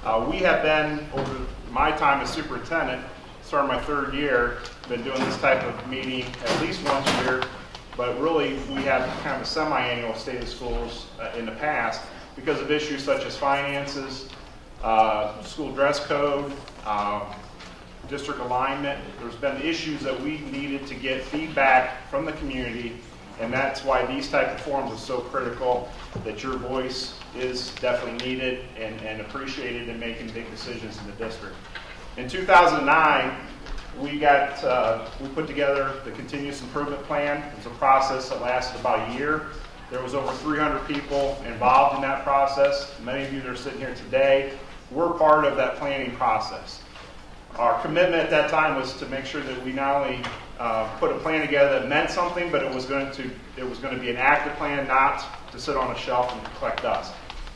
We have been, over my time as superintendent, starting my 3rd year, been doing this type of meeting at least once a year, but really we have kind of a semi-annual state of schools in the past because of issues such as finances, school dress code, district alignment. There's been issues that we needed to get feedback from the community, and that's why these type of forums are so critical, that your voice is definitely needed and appreciated in making big decisions in the district. In 2009, we put together the continuous improvement plan. It was a process that lasted about a year. There was over 300 people involved in that process. Many of you that are sitting here today were part of that planning process. Our commitment at that time was to make sure that we not only put a plan together that meant something, but it was going to be an active plan, not to sit on a shelf and collect dust.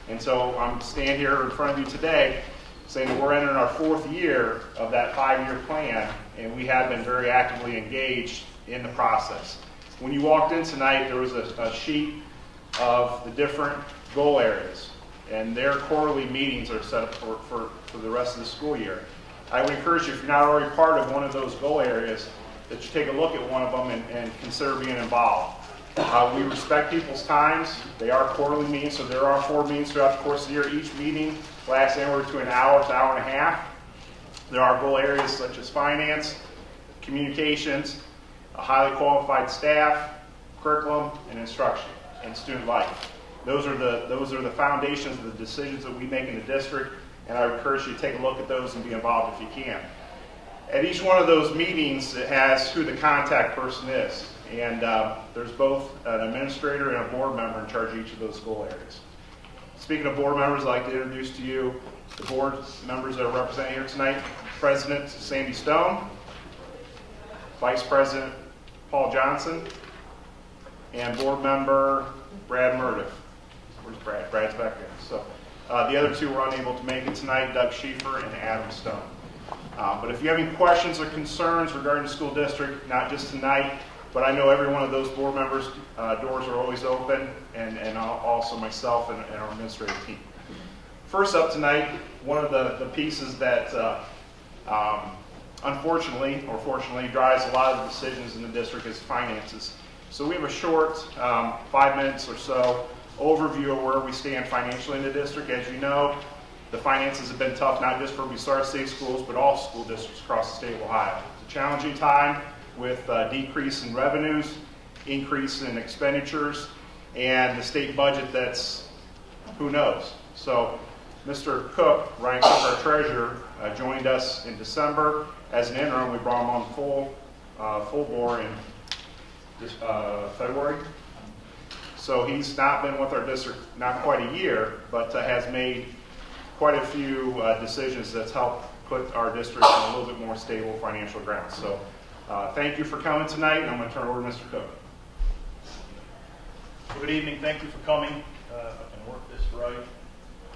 And so I'm standing here in front of you today saying that we're entering our 4th year of that 5-year plan, and we have been very actively engaged in the process. When you walked in tonight, there was a sheet of the different goal areas, and their quarterly meetings are set up for the rest of the school year. I would encourage you, if you're not already part of one of those goal areas, that you take a look at one of them and consider being involved. We respect people's times. They are quarterly meetings, so there are 4 meetings throughout the course of the year. Each meeting lasts anywhere between an hour to an hour and a half. There are goal areas such as finance, communications, a highly qualified staff, curriculum, and instruction, and student life. Those are the foundations of the decisions that we make in the district, and I would encourage you to take a look at those and be involved if you can. At each one of those meetings, it has who the contact person is. And there's both an administrator and a board member in charge of each of those goal areas. Speaking of board members, I'd like to introduce to you the board members that are represented here tonight. President Sandy Stone, Vice President Paul Johnson, and board member Brad Murdiff. Where's Brad? Brad's back there. So the other 2 were unable to make it tonight, Doug Schieffer and Adam Stone. But if you have any questions or concerns regarding the school district, not just tonight, but I know every one of those board members' doors are always open, and also myself and our administrative team. First up tonight, one of the pieces that unfortunately or fortunately drives a lot of the decisions in the district is finances. So we have a short 5 minutes or so overview of where we stand financially in the district. As you know, the finances have been tough, not just for Bucyrus State Schools, but all school districts across the state of Ohio. It's a challenging time with decrease in revenues, increase in expenditures, and the state budget that's who knows. So Mr. Cook, Ryan Cook, our treasurer, joined us in December as an interim. We brought him on full bore in February. So he's not been with our district not quite a year, but has made quite a few decisions that's helped put our district on a little bit more stable financial ground. So thank you for coming tonight, and I'm going to turn it over to Mr. Cook. Good evening. Thank you for coming. If I can work this right.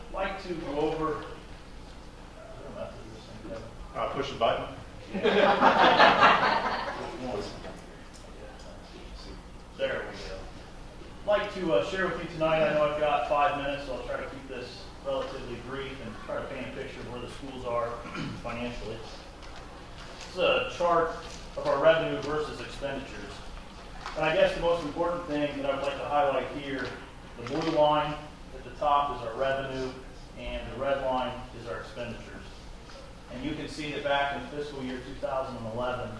I'd like to go over. Push the button. There we go. I'd like to share with you tonight. I know I've got 5 minutes, so I'll try to keep this relatively brief and try to paint a picture of where the schools are financially. This is a chart of our revenue versus expenditures. And I guess the most important thing that I would like to highlight here, the blue line at the top is our revenue, and the red line is our expenditures. And you can see that back in fiscal year 2011,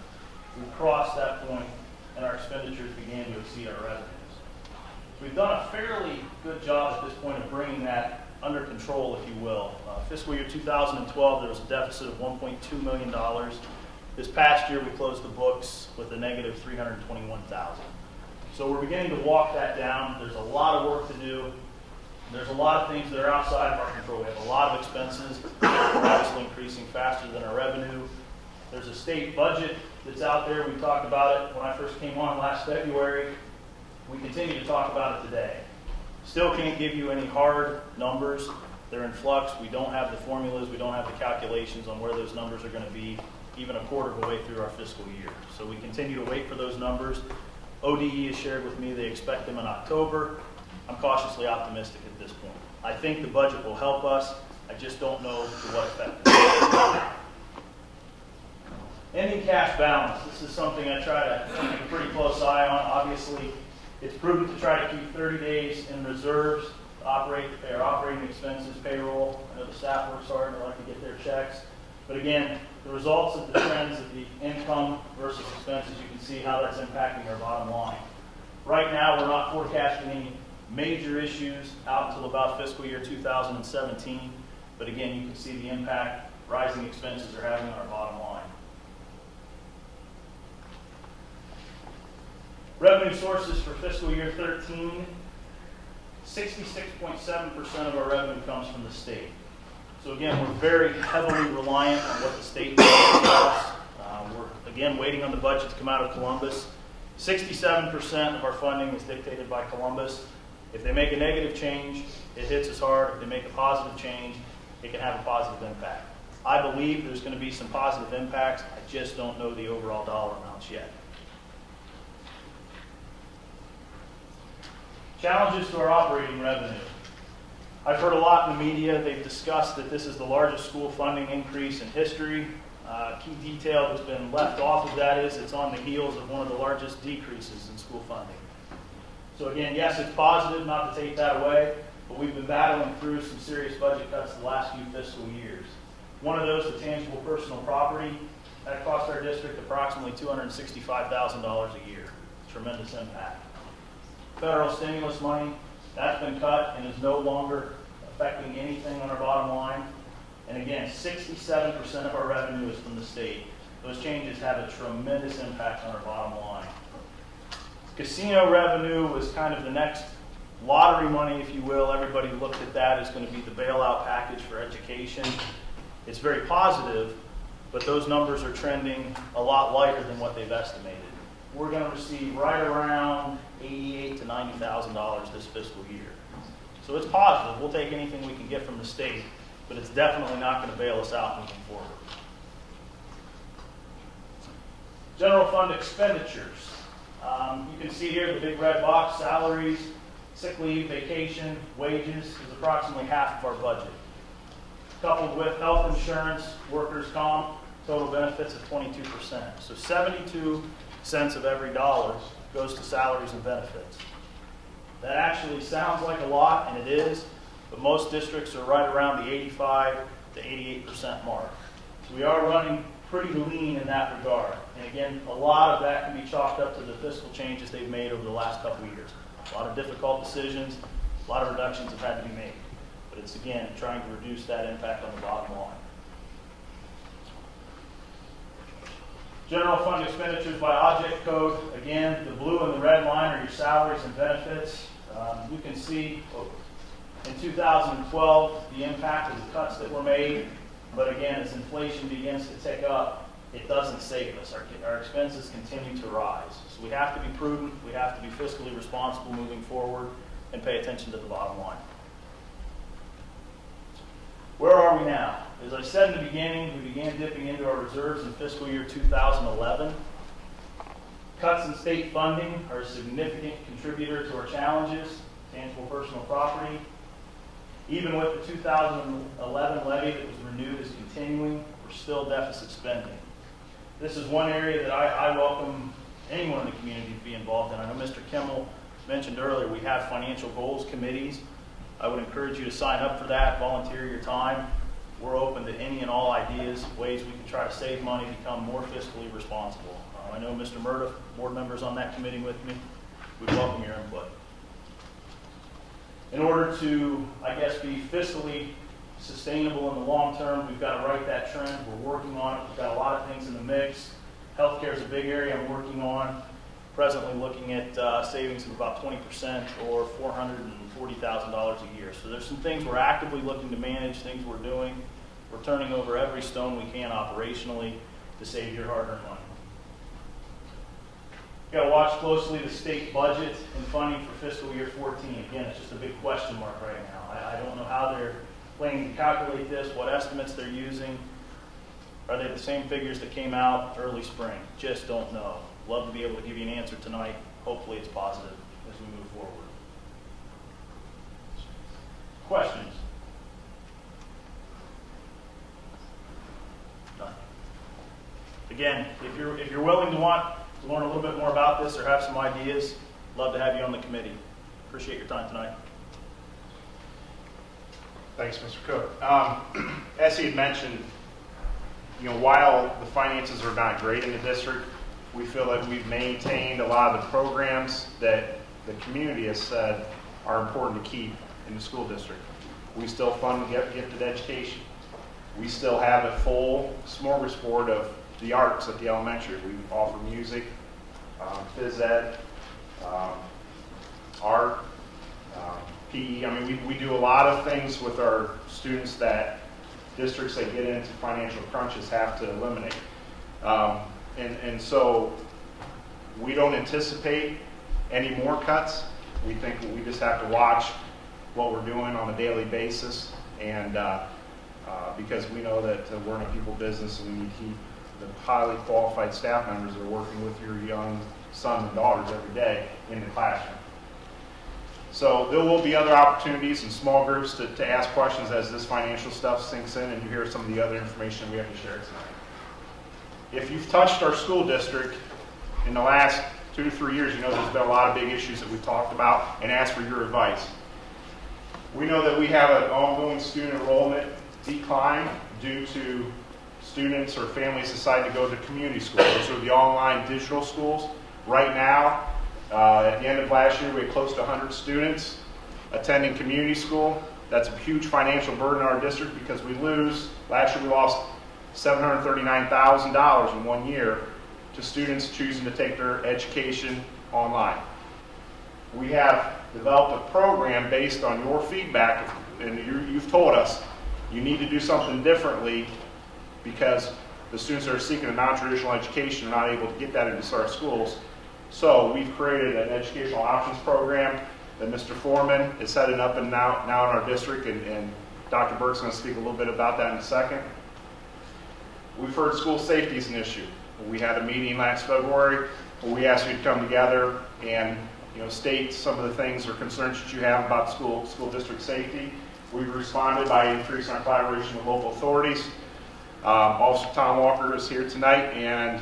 we crossed that point and our expenditures began to exceed our revenues. We've done a fairly good job at this point of bringing that under control, if you will. Fiscal year 2012, there was a deficit of $1.2 million. This past year, we closed the books with a negative $321,000. So we're beginning to walk that down. There's a lot of work to do. There's a lot of things that are outside of our control. We have a lot of expenses that are obviously increasing faster than our revenue. There's a state budget that's out there. We talked about it when I first came on last February. We continue to talk about it today. Still can't give you any hard numbers. They're in flux. We don't have the formulas. We don't have the calculations on where those numbers are going to be even a quarter of the way through our fiscal year. So we continue to wait for those numbers. ODE has shared with me they expect them in October. I'm cautiously optimistic at this point. I think the budget will help us. I just don't know to what effect. Ending cash balance. This is something I try to keep a pretty close eye on. Obviously, it's prudent to try to keep 30 days in reserves to operate their operating expenses, payroll. I know the staff works hard and they like to get their checks. But again, the results of the trends of the income versus expenses, you can see how that's impacting our bottom line. Right now, we're not forecasting any major issues out until about fiscal year 2017. But again, you can see the impact rising expenses are having on our bottom line. Revenue sources for fiscal year 13, 66.7% of our revenue comes from the state. So again, we're very heavily reliant on what the state does for us. We're again waiting on the budget to come out of Columbus. 67% of our funding is dictated by Columbus. If they make a negative change, it hits us hard. If they make a positive change, it can have a positive impact. I believe there's going to be some positive impacts. I just don't know the overall dollar amounts yet. Challenges to our operating revenue. I've heard a lot in the media. They've discussed that this is the largest school funding increase in history. Key detail that's been left off of that is it's on the heels of one of the largest decreases in school funding. So again, yes, it's positive, not to take that away, but we've been battling through some serious budget cuts the last few fiscal years. One of those, the tangible personal property, that cost our district approximately $265,000 a year. Tremendous impact. Federal stimulus money, that's been cut and is no longer affecting anything on our bottom line. And again, 67% of our revenue is from the state. Those changes have a tremendous impact on our bottom line. Casino revenue was kind of the next lottery money, if you will. Everybody looked at that as going to be the bailout package for education. It's very positive, but those numbers are trending a lot lighter than what they've estimated. We're going to receive right around $88,000 to $90,000 this fiscal year. So it's positive. We'll take anything we can get from the state, but it's definitely not going to bail us out moving forward. General fund expenditures. You can see here the big red box, salaries, sick leave, vacation, wages is approximately half of our budget. Coupled with health insurance, workers' comp, total benefits of 22%. So 72 cents of every dollar goes to salaries and benefits. That actually sounds like a lot, and it is, but most districts are right around the 85 to 88% mark. So we are running pretty lean in that regard. And again, a lot of that can be chalked up to the fiscal changes they've made over the last couple of years. A lot of difficult decisions, a lot of reductions have had to be made. But it's, again, trying to reduce that impact on the bottom line. General fund expenditures by object code. Again, the blue and the red line are your salaries and benefits. You can see in 2012 the impact of the cuts that were made. But again, as inflation begins to tick up, it doesn't save us. Our expenses continue to rise. So we have to be prudent, we have to be fiscally responsible moving forward, and pay attention to the bottom line. Where are we now? As I said in the beginning, we began dipping into our reserves in fiscal year 2011. Cuts in state funding are a significant contributor to our challenges. Tangible personal property. Even with the 2011 levy that was renewed is continuing, we're still deficit spending. This is one area that I welcome anyone in the community to be involved in. I know Mr. Kimmel mentioned earlier we have financial goals committees. I would encourage you to sign up for that, volunteer your time. We're open to any and all ideas, ways we can try to save money, become more fiscally responsible. I know Mr. Murdoch, board members on that committee with me. We welcome your input. In order to, I guess, be fiscally sustainable in the long term, we've got to right that trend. We're working on it. We've got a lot of things in the mix. Healthcare is a big area I'm working on. Presently looking at savings of about 20% or $440,000 a year. So there's some things we're actively looking to manage, things we're doing. We're turning over every stone we can operationally to save your hard-earned money. You've got to watch closely the state budget and funding for fiscal year 14. Again, it's just a big question mark right now. I don't know how they're planning to calculate this, what estimates they're using. Are they the same figures that came out early spring? Just don't know. Love to be able to give you an answer tonight. Hopefully it's positive as we move forward. Questions? Again, if you're willing to want to learn a little bit more about this or have some ideas, love to have you on the committee. Appreciate your time tonight. Thanks, Mr. Cook. As he had mentioned, while the finances are not great in the district, we feel that we've maintained a lot of the programs that the community has said are important to keep in the school district. We still fund gifted education. We still have a full smorgasbord of the arts at the elementary. We offer music, phys ed, art, PE. I mean, we do a lot of things with our students that districts that get into financial crunches have to eliminate. And so we don't anticipate any more cuts. We think we just have to watch what we're doing on a daily basis, and because we know that we're in a people business and we need to keep the highly qualified staff members that are working with your young sons and daughters every day in the classroom. So there will be other opportunities in small groups to ask questions as this financial stuff sinks in and you hear some of the other information we have to share tonight. If you've touched our school district in the last 2 to 3 years, you know there's been a lot of big issues that we've talked about and asked for your advice. We know that we have an ongoing student enrollment decline due to students or families decide to go to community schools. Those are the online digital schools. Right now, at the end of last year, we had close to 100 students attending community school. That's a huge financial burden on our district because last year we lost $739,000 in 1 year to students choosing to take their education online. We have developed a program based on your feedback, and you've told us you need to do something differently because the students that are seeking a non-traditional education are not able to get that into our schools. So we've created an educational options program that Mr. Foreman is setting up and now in our district, and Dr. Burke's going to speak a little bit about that in a second. We've heard school safety is an issue. We had a meeting last February where we asked you to come together and state some of the things or concerns that you have about school district safety. We've responded by increasing our collaboration with local authorities. Officer Tom Walker is here tonight, and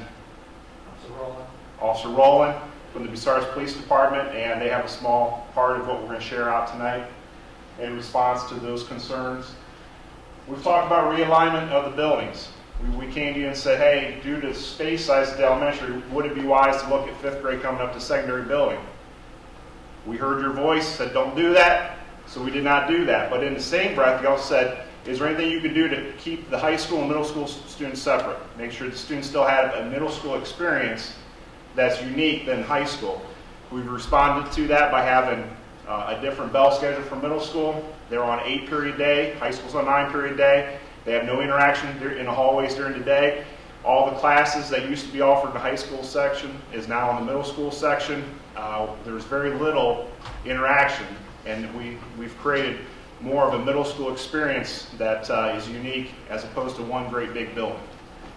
Officer Rowland from the Bucyrus Police Department, and they have a small part of what we're going to share out tonight in response to those concerns. We've talked about realignment of the buildings. We came to you and said, hey, due to space size at the elementary, would it be wise to look at 5th grade coming up to secondary building? We heard your voice, said don't do that, so we did not do that. But in the same breath, you also said, is there anything you can do to keep the high school and middle school students separate? Make sure the students still have a middle school experience that's unique than high school. We've responded to that by having a different bell schedule for middle school. They're on 8-period day, high school's on 9-period day. They have no interaction in the hallways during the day. All the classes that used to be offered in the high school section is now in the middle school section. There's very little interaction, and we've created more of a middle school experience that is unique as opposed to one great big building.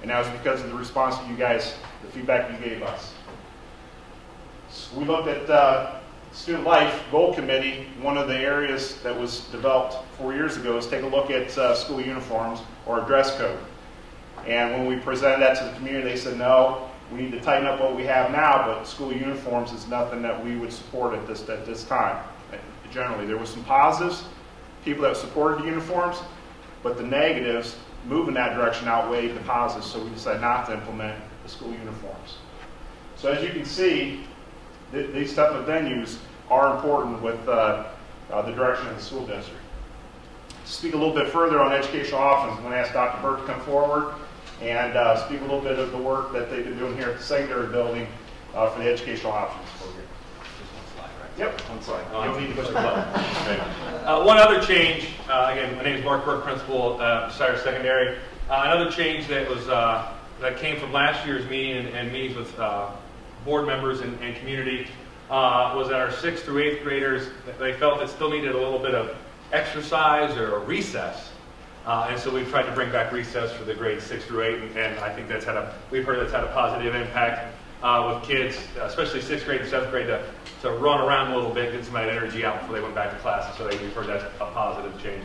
And that was because of the response to you guys, the feedback you gave us. So we looked at Student Life Goal Committee. One of the areas that was developed 4 years ago is take a look at school uniforms or a dress code. And when we presented that to the community, they said, no, we need to tighten up what we have now, but school uniforms is nothing that we would support at this time. Generally, there were some positives, people that supported the uniforms, but the negatives moving that direction outweighed the positives, so we decided not to implement the school uniforms. So as you can see, these type of venues are important with the direction of the school district. To speak a little bit further on educational options, I'm going to ask Dr. Burke to come forward and speak a little bit of the work that they've been doing here at the secondary building for the educational options program. Yep, one slide. You don't need to push the button. One other change, again, my name is Mark Burke, principal at Bucyrus Secondary. Another change that was that came from last year's meeting and meetings with board members and community was that our 6th through 8th graders, they felt it still needed a little bit of exercise or a recess. And so we've tried to bring back recess for the grades 6 through 8, and I think we've heard that's had a positive impact with kids, especially 6th grade and 7th grade, to run around a little bit, get some of that energy out before they went back to classes. So we've heard that's a positive change.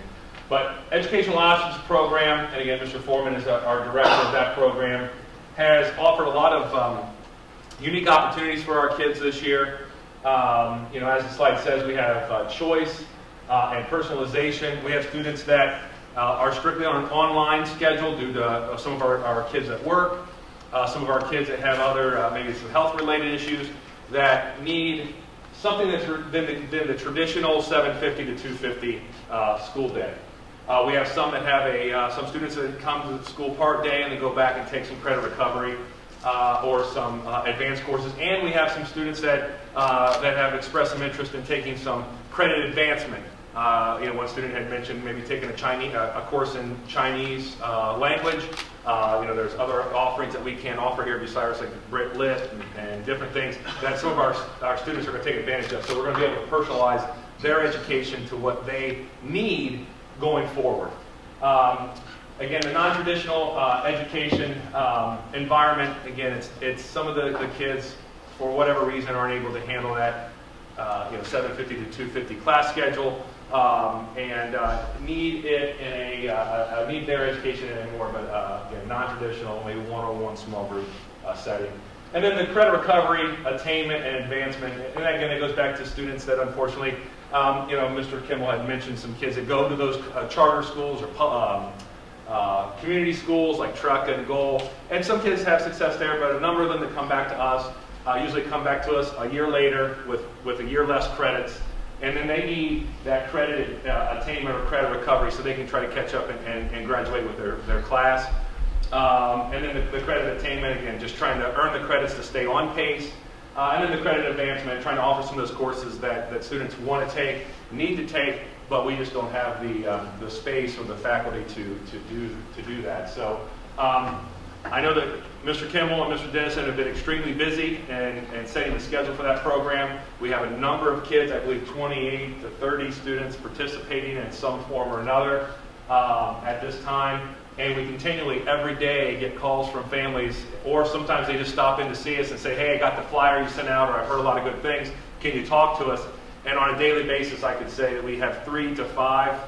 But Educational Options Program, and again, Mr. Foreman is our director of that program. has offered a lot of unique opportunities for our kids this year. You know, as the slide says, we have choice and personalization. We have students that are strictly on an online schedule due to some of our kids at work, some of our kids that have other, maybe some health-related issues that need something that's than the traditional 750 to 250 school day. We have some that have some students that come to the school part day and then go back and take some credit recovery or some advanced courses. And we have some students that have expressed some interest in taking some credit advancement. You know, one student had mentioned maybe taking a course in Chinese language. You know, there's other offerings that we can offer here at Bucyrus, like Brit Lit and different things that some of our students are going to take advantage of. So we're going to be able to personalize their education to what they need going forward. Again, the non-traditional education environment, again, it's some of the kids, for whatever reason, aren't able to handle that you know, 750 to 250 class schedule. And need it in need their education in a more of a again, non-traditional, maybe one-on-one small group setting. And then the credit recovery, attainment, and advancement. And again, it goes back to students that unfortunately, you know, Mr. Kimmel had mentioned some kids that go to those charter schools or community schools like Truck and Goal. And some kids have success there, but a number of them that come back to us usually come back to us a year later with a year less credits. And then they need that credit attainment or credit recovery so they can try to catch up and graduate with their class. And then the credit attainment, again, just trying to earn the credits to stay on pace. And then the credit advancement, trying to offer some of those courses that students want to take, need to take, but we just don't have the space or the faculty to do that. So I know that Mr. Kimmel and Mr. Dennison have been extremely busy in setting the schedule for that program. We have a number of kids, I believe 28 to 30 students participating in some form or another at this time. And we continually, every day, get calls from families, or sometimes they just stop in to see us and say, hey, I got the flyer you sent out, or I've heard a lot of good things. Can you talk to us? And on a daily basis, I could say that we have 3 to 5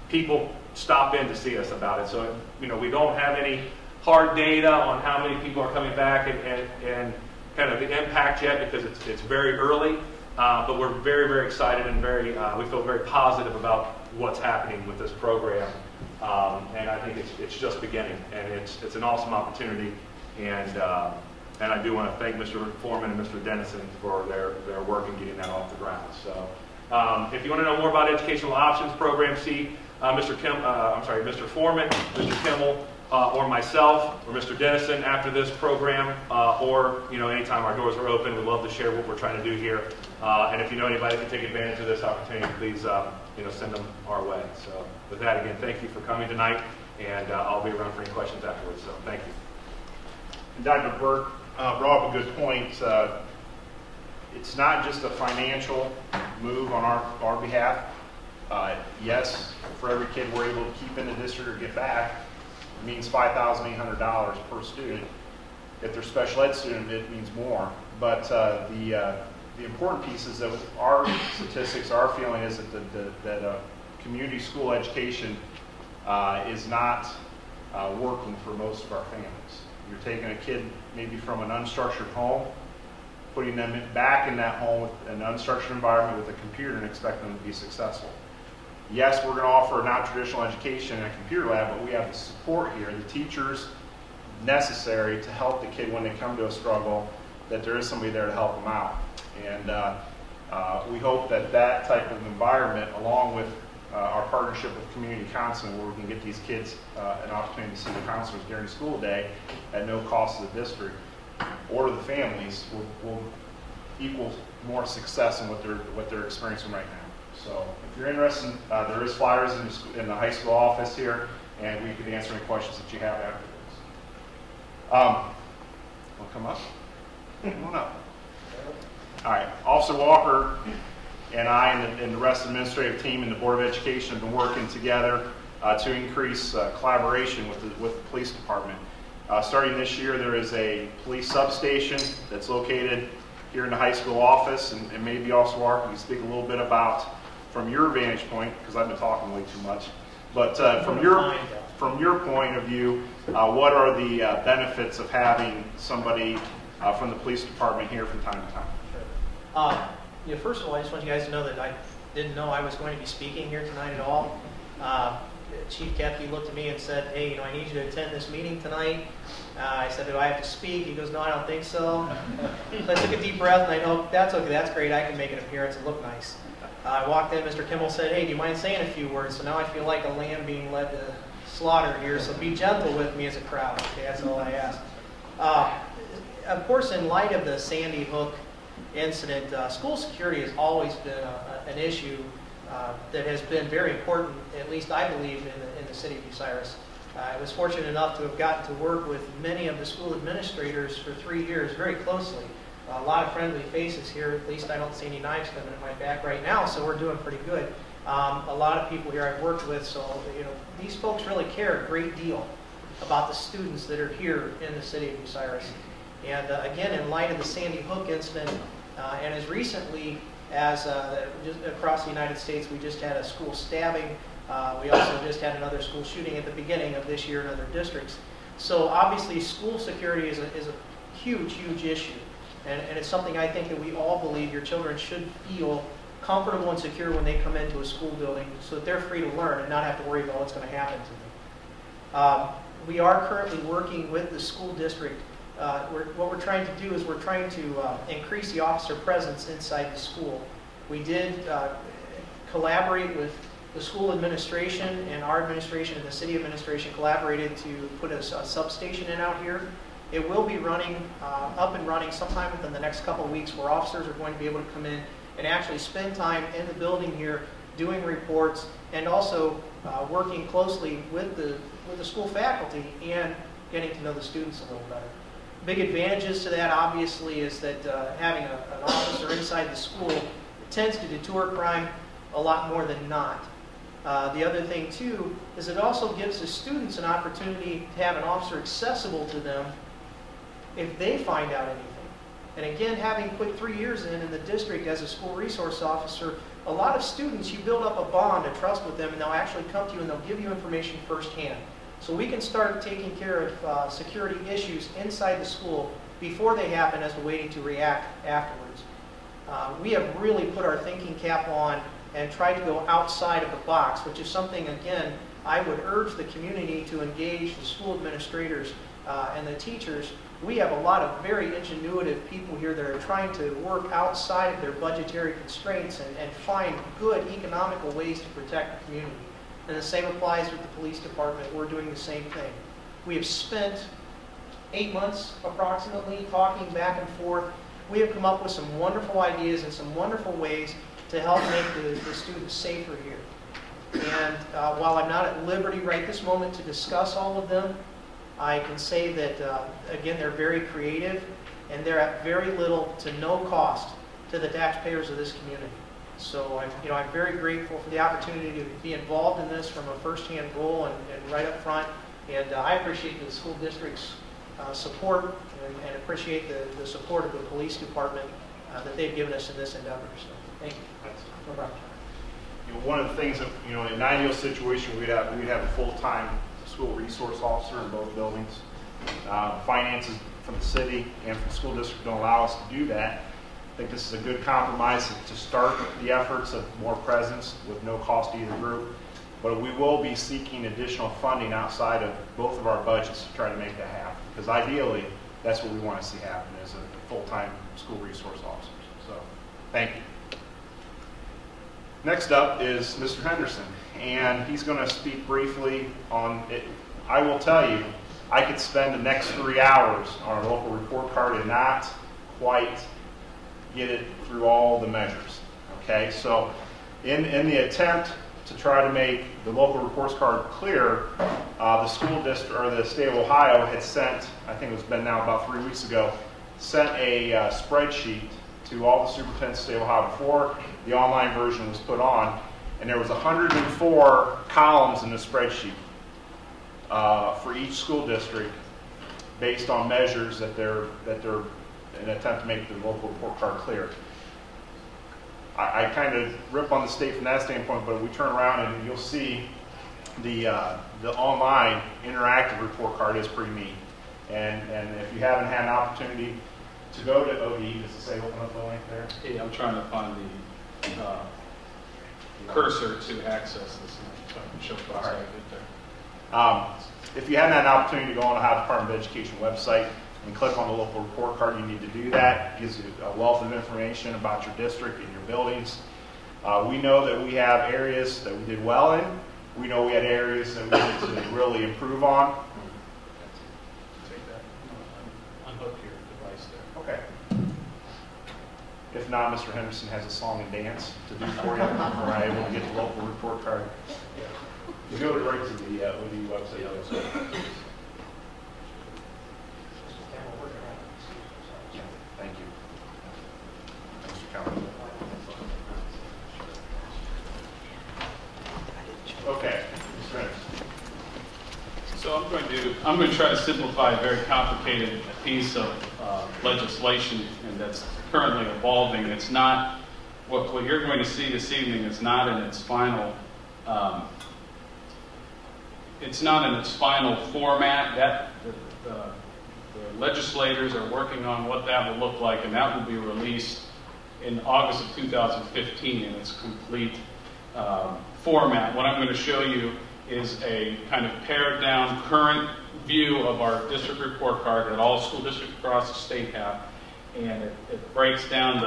people stop in to see us about it. So, you know, we don't have any hard data on how many people are coming back and kind of the impact yet because it's very early, but we're very, very excited and we feel very positive about what's happening with this program. And I think it's just beginning, and it's an awesome opportunity. And I do want to thank Mr. Foreman and Mr. Dennison for their work in getting that off the ground. So if you want to know more about Educational Options Program, see Mr. Foreman, Mr. Kimmel, or myself, or Mr. Dennison after this program, or you know, anytime our doors are open, we'd love to share what we're trying to do here. And if you know anybody that can take advantage of this opportunity, please you know, send them our way. So with that, again, thank you for coming tonight, and I'll be around for any questions afterwards. So thank you. And Dr. Burke brought up a good point. It's not just a financial move on our behalf. Yes, for every kid we're able to keep in the district or get back, it means $5,800 per student. If they're special ed student, it means more. But the important piece is that our statistics, our feeling is that community school education is not working for most of our families. You're taking a kid maybe from an unstructured home, putting them back in that home with an unstructured environment with a computer and expecting them to be successful. Yes, we're going to offer a non-traditional education in a computer lab, but we have the support here, the teachers necessary to help the kid when they come to a struggle, that there is somebody there to help them out. And we hope that that type of environment, along with our partnership with community counseling, where we can get these kids an opportunity to see the counselors during school day at no cost to the district or to the families, will equal more success in what they're experiencing right now. So if you're interested, there is flyers in the high school office here, and we can answer any questions that you have afterwards. Want to come up? Come on up. All right. Officer Walker and I and the rest of the administrative team and the Board of Education have been working together to increase collaboration with the police department. Starting this year, there is a police substation that's located here in the high school office, and maybe Officer Walker can speak a little bit about, from your vantage point, because I've been talking way too much, but from your from your point of view, what are the benefits of having somebody from the police department here from time to time? Sure. First of all, I just want you guys to know that I didn't know I was going to be speaking here tonight at all. Chief Kepke looked at me and said, hey, I need you to attend this meeting tonight. I said, do I have to speak? He goes, no, I don't think so. So I took a deep breath, and I know, that's okay, that's great, I can make an appearance and look nice. I walked in, Mr. Kimmel said, hey, do you mind saying a few words? So now I feel like a lamb being led to slaughter here, so be gentle with me as a crowd. Okay, that's all I ask. Of course, in light of the Sandy Hook incident, school security has always been an issue that has been very important, at least I believe, in the city of Bucyrus. I was fortunate enough to have gotten to work with many of the school administrators for 3 years very closely. A lot of friendly faces here. At least I don't see any knives coming in my back right now, so we're doing pretty good. A lot of people here I've worked with, so these folks really care a great deal about the students that are here in the city of Bucyrus. And again, in light of the Sandy Hook incident, and as recently as just across the United States, we just had a school stabbing. We also just had another school shooting at the beginning of this year in other districts. So obviously, school security is a huge, huge issue. And it's something I think that we all believe your children should feel comfortable and secure when they come into a school building so that they're free to learn and not have to worry about what's going to happen to them. We are currently working with the school district. What we're trying to do is we're trying to increase the officer presence inside the school. We did collaborate with the school administration, and our administration and the city administration collaborated to put a substation in out here. It will be running, up and running sometime within the next couple of weeks, where officers are going to be able to come in and actually spend time in the building here doing reports and also working closely with the school faculty and getting to know the students a little better. Big advantages to that, obviously, is that having an officer inside the school tends to deter crime a lot more than not. The other thing, too, is it also gives the students an opportunity to have an officer accessible to them if they find out anything. And again, having put 3 years in the district as a school resource officer, a lot of students, you build up a bond of trust with them, and they'll actually come to you and they'll give you information firsthand. So we can start taking care of security issues inside the school before they happen, as to waiting to react afterwards. We have really put our thinking cap on and tried to go outside of the box, which is something, again, I would urge the community to engage the school administrators and the teachers. We have a lot of very ingenuitive people here that are trying to work outside of their budgetary constraints and find good economical ways to protect the community. And the same applies with the police department. We're doing the same thing. We have spent 8 months approximately talking back and forth. We have come up with some wonderful ideas and some wonderful ways to help make the students safer here. And while I'm not at liberty right this moment to discuss all of them, I can say that, again, they're very creative, and they're at very little to no cost to the taxpayers of this community. So I'm very grateful for the opportunity to be involved in this from a first-hand role and right up front. And I appreciate the school district's support and appreciate the support of the police department that they've given us in this endeavor. So thank you. No problem. One of the things that, in an ideal situation, we'd have a full-time school resource officer in both buildings. Finances from the city and from the school district don't allow us to do that. I think this is a good compromise to start the efforts of more presence with no cost to either group. But we will be seeking additional funding outside of both of our budgets to try to make that happen. Because ideally, that's what we want to see happen, is a full-time school resource officer. So, thank you. Next up is Mr. Henderson, and he's going to speak briefly on it. I will tell you, I could spend the next 3 hours on our local report card and not quite get it through all the measures. Okay, so in the attempt to try to make the local reports card clear, the school district, or the state of Ohio, had sent, I think it's been now about 3 weeks ago, sent a spreadsheet to all the superintendents of the state of Ohio before the online version was put on, and there was 104 columns in the spreadsheet for each school district based on measures that they're in an attempt to make the local report card clear. I kind of rip on the state from that standpoint, but we turn around and you'll see the online interactive report card is pretty neat. And if you haven't had an opportunity to go to OD, does it say open up the link there? Hey, I'm trying to find the cursor to access this link, so I can show you how to get there. If you haven't had an opportunity to go on the Ohio Department of Education website and click on the local report card, you need to do that. It gives you a wealth of information about your district and your buildings. We know that we have areas that we did well in. We know we had areas that we needed to really improve on. Take that. Unhook your device there. Okay. If not, Mr. Henderson has a song and dance to do for you, or I'm able to get the local report card. You go right to the OD website. Thank you. Mr. County. Okay. Mr. Henderson. So I'm going to try to simplify a very complicated piece of legislation, and that's currently evolving. It's not what you're going to see this evening is not in its final. It's not in its final format. That the legislators are working on what that will look like, and that will be released in August of 2015 in its complete format. What I'm going to show you is a kind of pared down current view of our district report card that all school districts across the state have, and it breaks down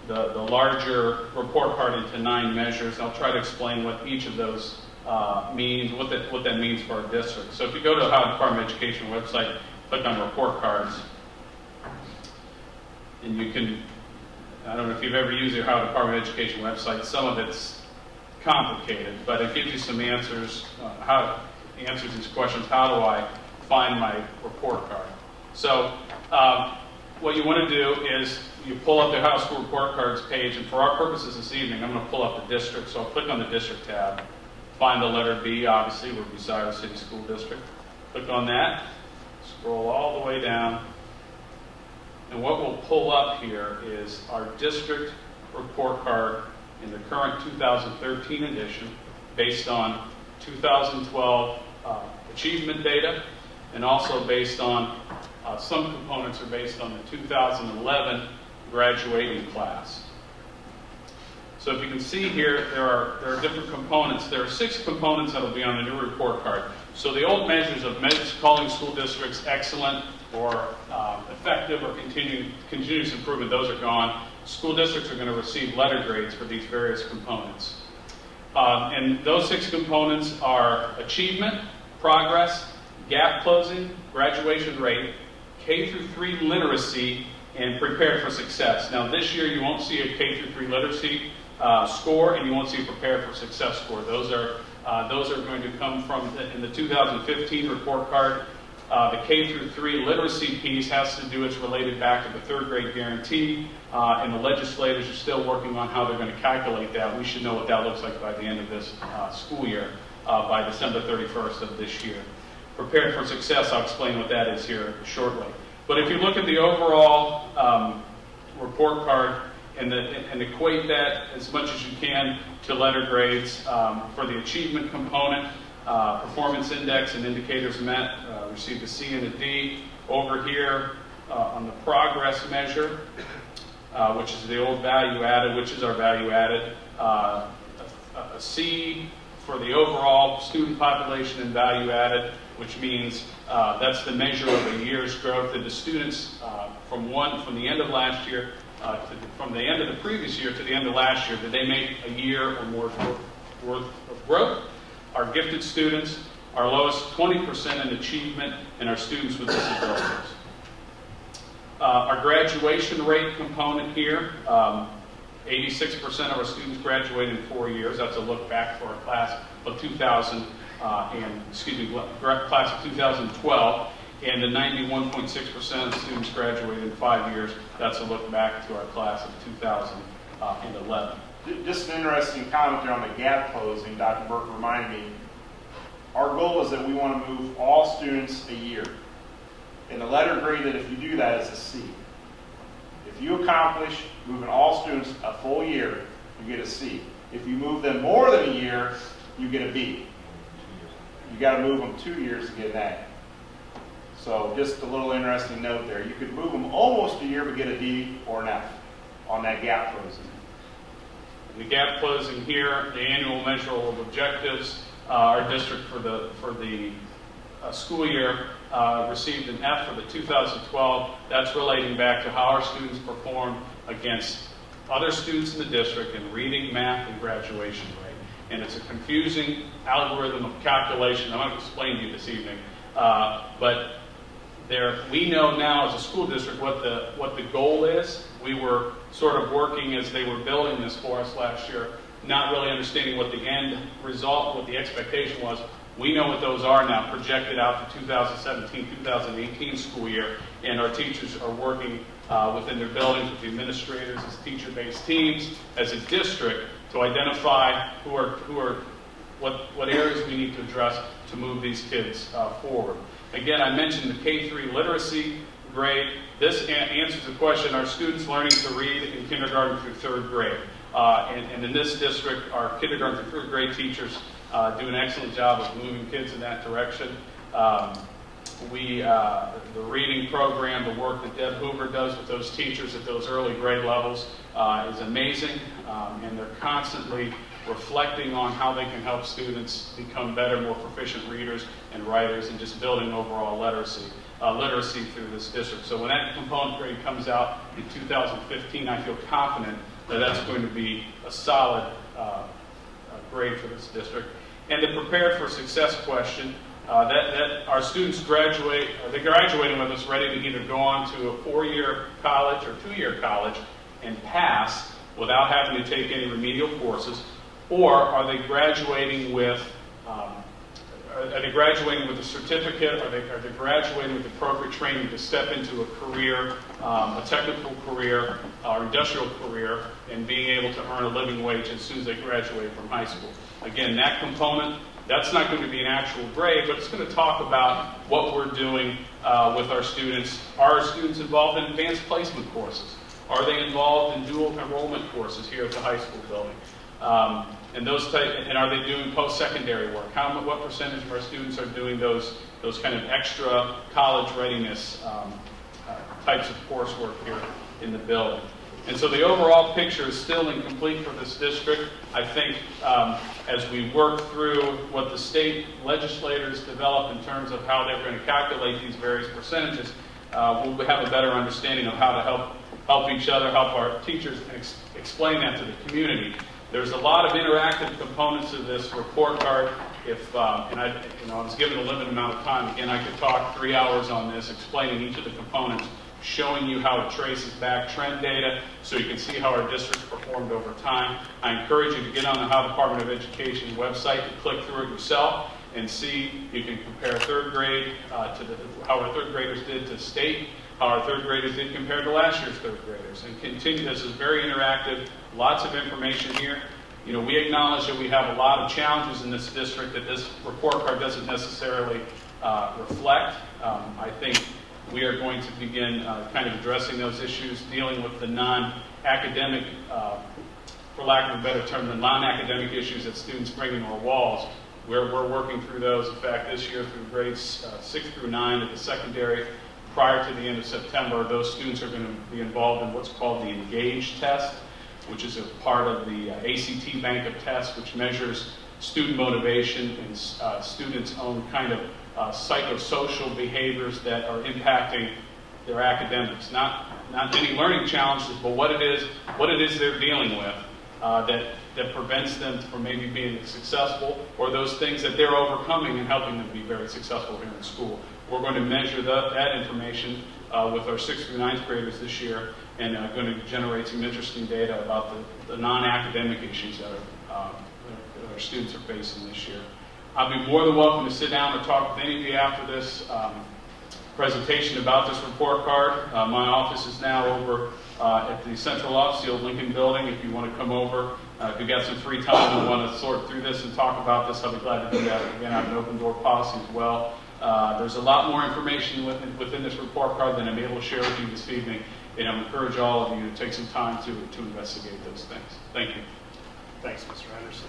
the larger report card into 9 measures. I'll try to explain what each of those means, what that means for our district. So if you go to the Ohio Department of Education website, click on report cards, and you can, I don't know if you've ever used the Ohio Department of Education website, some of it's complicated, but it gives you some answers, answers these questions. How do I find my report card? So what you want to do is you pull up the Ohio School Report Cards page, and for our purposes this evening, I'm going to pull up the district. So I'll click on the district tab, find the letter B, obviously, we're Bucyrus City School District. Click on that, scroll all the way down, and what we'll pull up here is our district report card in the current 2013 edition, based on 2012 achievement data, and also based on some components are based on the 2011 graduating class. So if you can see here, there are different components. There are 6 components that will be on the new report card. So the old measures of calling school districts excellent or effective or continuous improvement, those are gone. School districts are going to receive letter grades for these various components. And those 6 components are achievement, progress, gap closing, graduation rate, K through 3 literacy, and prepared for success. Now this year you won't see a K through 3 literacy score, and you won't see a prepared for success score. Those are going to come from in the 2015 report card. The K through 3 literacy piece has to do, it's related back to the 3rd grade guarantee, and the legislators are still working on how they're going to calculate that. We should know what that looks like by the end of this school year, by December 31st of this year. Prepared for success, I'll explain what that is here shortly. But if you look at the overall report card and equate that as much as you can to letter grades for the achievement component, performance index and indicators met, received a C and a D. Over here on the progress measure, which is the old value added, which is our value added, a C for the overall student population and value added, which means that's the measure of a year's growth. That the students from the end of last year, from the end of the previous year to the end of last year, did they make a year or more worth of growth? Our gifted students, our lowest 20% in achievement, and our students with disabilities. Our graduation rate component here, 86% of our students graduate in 4 years. That's a look back for our class of class of 2012, and the 91.6% of students graduate in 5 years. That's a look back to our class of 2011. Just an interesting comment there on the gap closing. Dr. Burke reminded me, our goal is that we want to move all students a year. And the letter grade that if you do that is a C. If you accomplish moving all students a full year, you get a C. If you move them more than a year, you get a B. you got to move them 2 years to get an A. So just a little interesting note there. You could move them almost a year but get a D or an F on that gap closing. The gap closing here, the annual measurable objectives, our district for the school year received an F for the 2012. That's relating back to how our students performed against other students in the district in reading, math, and graduation rate. And it's a confusing algorithm of calculation. I'm going to explain to you this evening. But we know now as a school district what the goal is. We were sort of working as they were building this for us last year, not really understanding what the end result, what the expectation was. We know what those are now, projected out for 2017-2018 school year, and our teachers are working within their buildings with the administrators as teacher-based teams, as a district, to identify what areas we need to address to move these kids forward. Again, I mentioned the K-3 literacy grade. This answers the question, are students learning to read in kindergarten through third grade? And in this district, our kindergarten through third grade teachers do an excellent job of moving kids in that direction. The reading program, the work that Deb Hoover does with those teachers at those early grade levels is amazing, and they're constantly reflecting on how they can help students become better, more proficient readers and writers, and just building overall literacy through this district. So when that component grade comes out in 2015, I feel confident that that's going to be a solid grade for this district. And the Prepared for Success question, that our students graduate, they're graduating with us ready to either go on to a 4-year college or 2-year college and pass without having to take any remedial courses, or are they graduating with a certificate? Are they graduating with appropriate training to step into a career, a technical career or industrial career, and being able to earn a living wage as soon as they graduate from high school? Again, that component, that's not going to be an actual grade, but it's going to talk about what we're doing with our students. Are our students involved in advanced placement courses? Are they involved in dual enrollment courses here at the high school building? And are they doing post-secondary work? What percentage of our students are doing those kind of extra college readiness types of coursework here in the building? And so the overall picture is still incomplete for this district. I think as we work through what the state legislators develop in terms of how they're going to calculate these various percentages, we'll have a better understanding of how to help each other, help our teachers, and explain that to the community. There's a lot of interactive components of this report card. I was given a limited amount of time. Again, I could talk 3 hours on this, explaining each of the components, showing you how it traces back trend data so you can see how our districts performed over time. I encourage you to get on the Ohio Department of Education website and click through it yourself and see. You can compare third grade how our third graders did to state, how our third graders did compared to last year's third graders, and continue. This is very interactive, lots of information here. We acknowledge that we have a lot of challenges in this district that this report card doesn't necessarily reflect. I think we are going to begin kind of addressing those issues, dealing with the non-academic, for lack of a better term, the non-academic issues that students bring into our walls. We're working through those. In fact, this year through grades 6 through 9 at the secondary, prior to the end of September, those students are going to be involved in what's called the ENGAGE test, which is a part of the ACT bank of tests, which measures student motivation and students' own kind of psychosocial behaviors that are impacting their academics. Not any learning challenges, but what it is they're dealing with that prevents them from maybe being successful, or those things that they're overcoming and helping them be very successful here in school. We're going to measure that information with our 6th through 9th graders this year, and going to generate some interesting data about the non-academic issues that our students are facing this year. I'll be more than welcome to sit down and talk with any of you after this presentation about this report card. My office is now over at the central office, the old Lincoln building. If you want to come over, if you've got some free time and want to sort through this and talk about this, I'll be glad to do that. Again, I have an open door policy as well. There's a lot more information within this report card than I'm able to share with you this evening, and I encourage all of you to take some time to investigate those things. Thank you. Thanks, Mr. Henderson.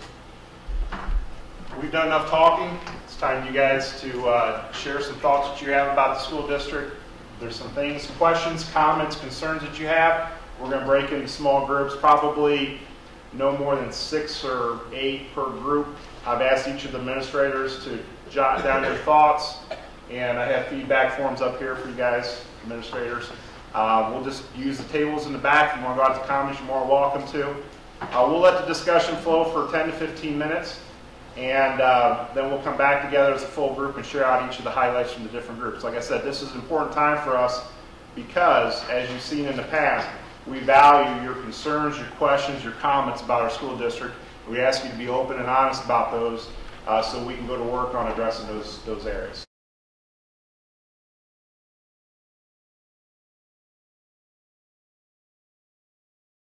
we've done enough talking. It's time you guys to share some thoughts that you have about the school district. There's some things, questions, comments, concerns that you have. We're going to break into small groups, probably no more than 6 or 8 per group. I've asked each of the administrators to jot down their thoughts, and I have feedback forms up here for you guys, administrators. We'll just use the tables in the back. If you want to go out to comments, you're more welcome to. We'll let the discussion flow for 10 to 15 minutes, and then we'll come back together as a full group and share out each of the highlights from the different groups. Like I said, this is an important time for us because, as you've seen in the past, we value your concerns, your questions, your comments about our school district. We ask you to be open and honest about those so we can go to work on addressing those areas.